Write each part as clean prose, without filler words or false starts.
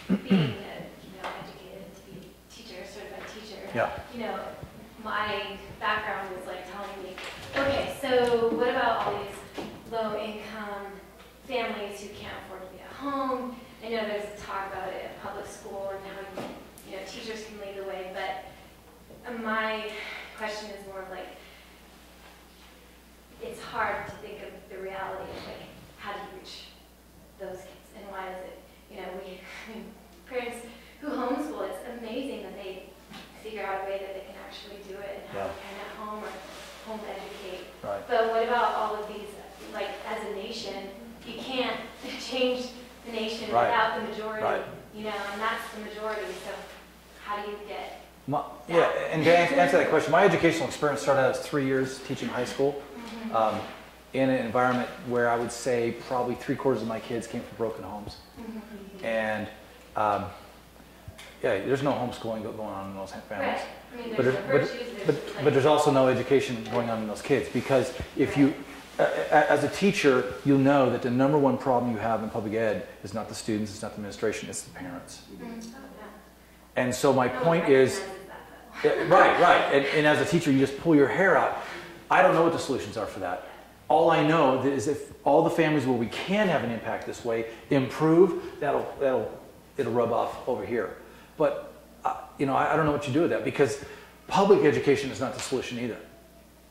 being a, educated to be a teacher, certified teacher, my background was like telling me, okay, so what about all these low-income families who can't afford to be at home? I know there's a talk about it at public school and how teachers can lead the way, but my question is more like, it's hard to think of the reality of like how do you reach those kids and why is it parents who homeschool, it's amazing that they figure out a way that they can actually do it and how they can at home or home educate. Right. But what about all of these, like as a nation, you can't change the nation without the majority, and that's the majority, so how do you get and to answer that question, my educational experience started out as 3 years teaching high school in an environment where I would say probably 3/4 of my kids came from broken homes. And there's no homeschooling going on in those families. Right. But there's also no education going on in those kids, because if you, as a teacher, you'll know that the #1 problem you have in public ed is not the students, it's not the administration, it's the parents. And so my point is, right. And as a teacher, you just pull your hair out. I don't know what the solutions are for that. All I know is if all the families where we can have an impact this way improve, it'll rub off over here. But I don't know what you do with that, because public education is not the solution either.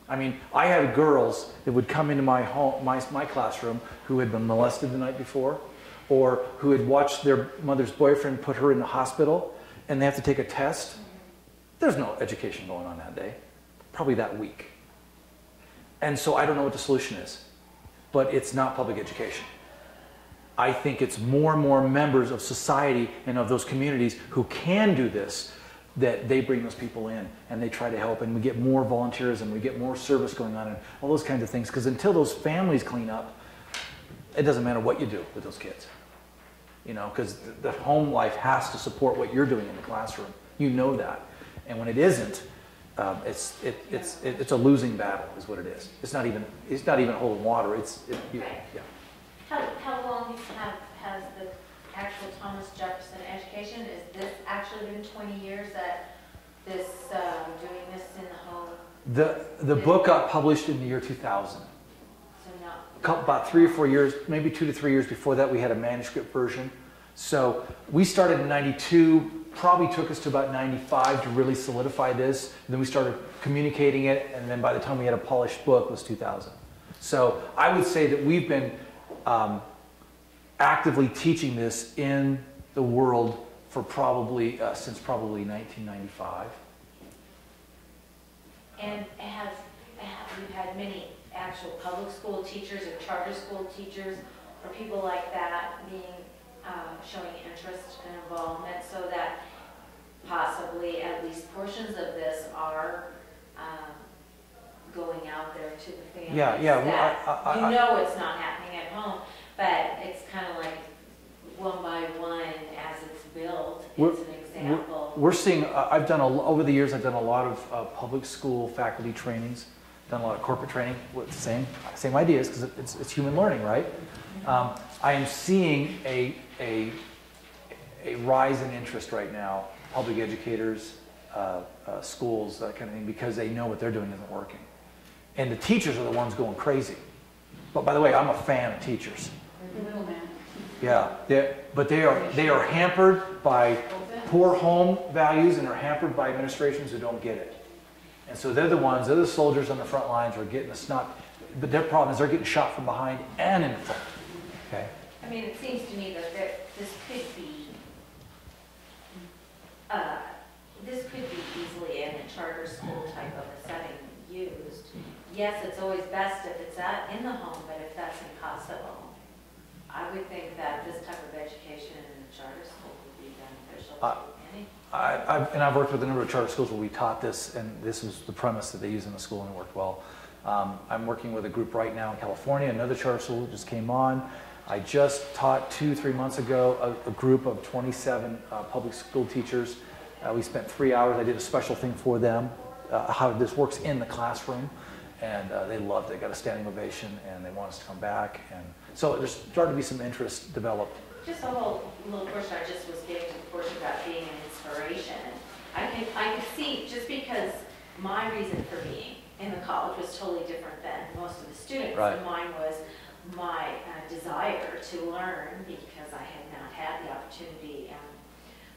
I mean, I had girls that would come into my home, my classroom, who had been molested the night before, or who had watched their mother's boyfriend put her in the hospital, and they have to take a test. There's no education going on that day, probably that week. And so I don't know what the solution is, but it's not public education. I think it's more and more members of society and of those communities who can do this, that they bring those people in and they try to help, and we get more volunteerism, we get more service going on, and all those kinds of things. Because until those families clean up, it doesn't matter what you do with those kids. Because the home life has to support what you're doing in the classroom. You know that. And when it isn't, it's a losing battle, is what it is. It's not even holding water. How long has the actual Thomas Jefferson education? Is this actually been 20 years that this doing this in the home? The book got published in the year 2000. So about 3 or 4 years, maybe 2 to 3 years before that, we had a manuscript version. So we started in '92. Probably took us to about '95 to really solidify this. And then we started communicating it, and then by the time we had a polished book, it was 2000. So I would say that we've been actively teaching this in the world for probably since probably 1995. And have you had many actual public school teachers or charter school teachers or people like that being showing interest and involvement, so that possibly at least portions of this are going out there to the families? Well, it's not happening at home, but it's kind of like one by one as it's built. It's an example. We're seeing, over the years, I've done a lot of public school faculty trainings, done a lot of corporate training with the same ideas, because it's human learning, right? I am seeing a rise in interest right now, public educators, schools, that kind of thing, because they know what they're doing isn't working. And the teachers are the ones going crazy. But by the way, I'm a fan of teachers. Yeah, but they are hampered by poor home values, and are hampered by administrations who don't get it. And so they're the soldiers on the front lines who are getting the snot. But their problem is they're getting shot from behind and in front. Okay. I mean, it seems to me that this could be easily in a charter school type of a setting used. Yes, it's always best if it's in the home, but if that's impossible, I would think that this type of education in a charter school would be beneficial to any. I've worked with a number of charter schools where we taught this, and this was the premise that they used in the school, and it worked well. I'm working with a group right now in California, another charter school that just came on. I just taught 2-3 months ago a group of 27 public school teachers. We spent 3 hours. I did a special thing for them, how this works in the classroom, and they loved it. Got a standing ovation, and they want us to come back. And so there's starting to be some interest developed just a whole little portion I just was giving to the portion about being an inspiration. I can see, just because my reason for being in the college was totally different than most of the students. Right. And mine was my desire to learn, because I had not had the opportunity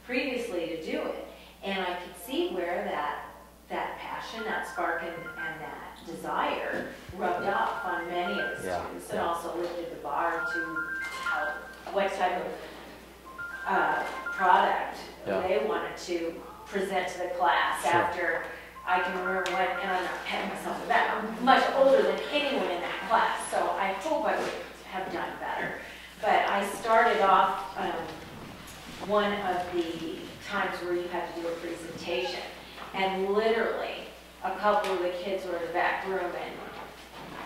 previously to do it. And I could see where that passion, that spark, and that desire rubbed off on many of the students, and also lifted the bar to how, what type of product they wanted to present to the class. After, I can remember when, and I'm not patting myself on the back, I'm much older than anyone in that class, so I hope I would have done better. But I started off one of the times where you had to do a presentation, and literally a couple of the kids were in the back room and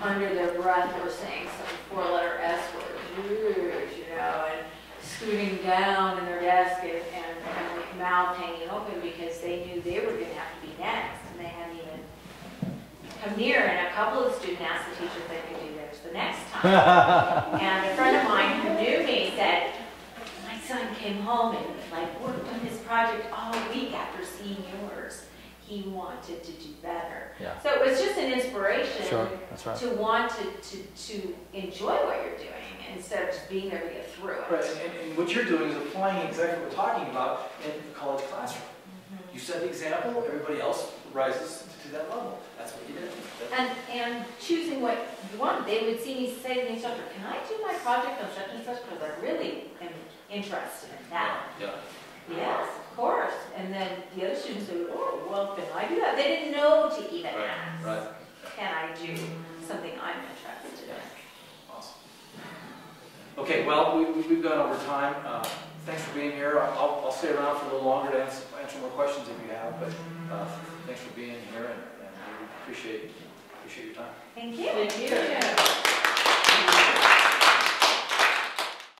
under their breath were saying some 4-letter S words, you know, and scooting down in their desk and with mouth hanging open, because they knew they were going to have to be next, and they hadn't even come near. And a couple of the students asked the teacher if they could do theirs the next time. And a friend of mine who knew me said, my son came home and like worked on this project all week after seeing yours. He wanted to do better. Yeah. So it was just an inspiration That's right. to want to enjoy what you're doing instead of just being there to get through it. Right, and what you're doing is applying exactly what we're talking about in the college classroom. You set the example, everybody else rises to that level. That's what you did. And choosing what you want. They would see me say to the instructor, can I do my project on such and such, because I really am interested in that. Yeah. Yes, of course. And then the other students would, oh, well, can I do that? They didn't know to even ask. Right. Can I do something I'm interested in? Awesome. Okay, well, we've gone over time. Thanks for being here. I'll stay around for a little longer to answer more questions if you have, but thanks for being here, and we appreciate your time. Thank you. Thank you.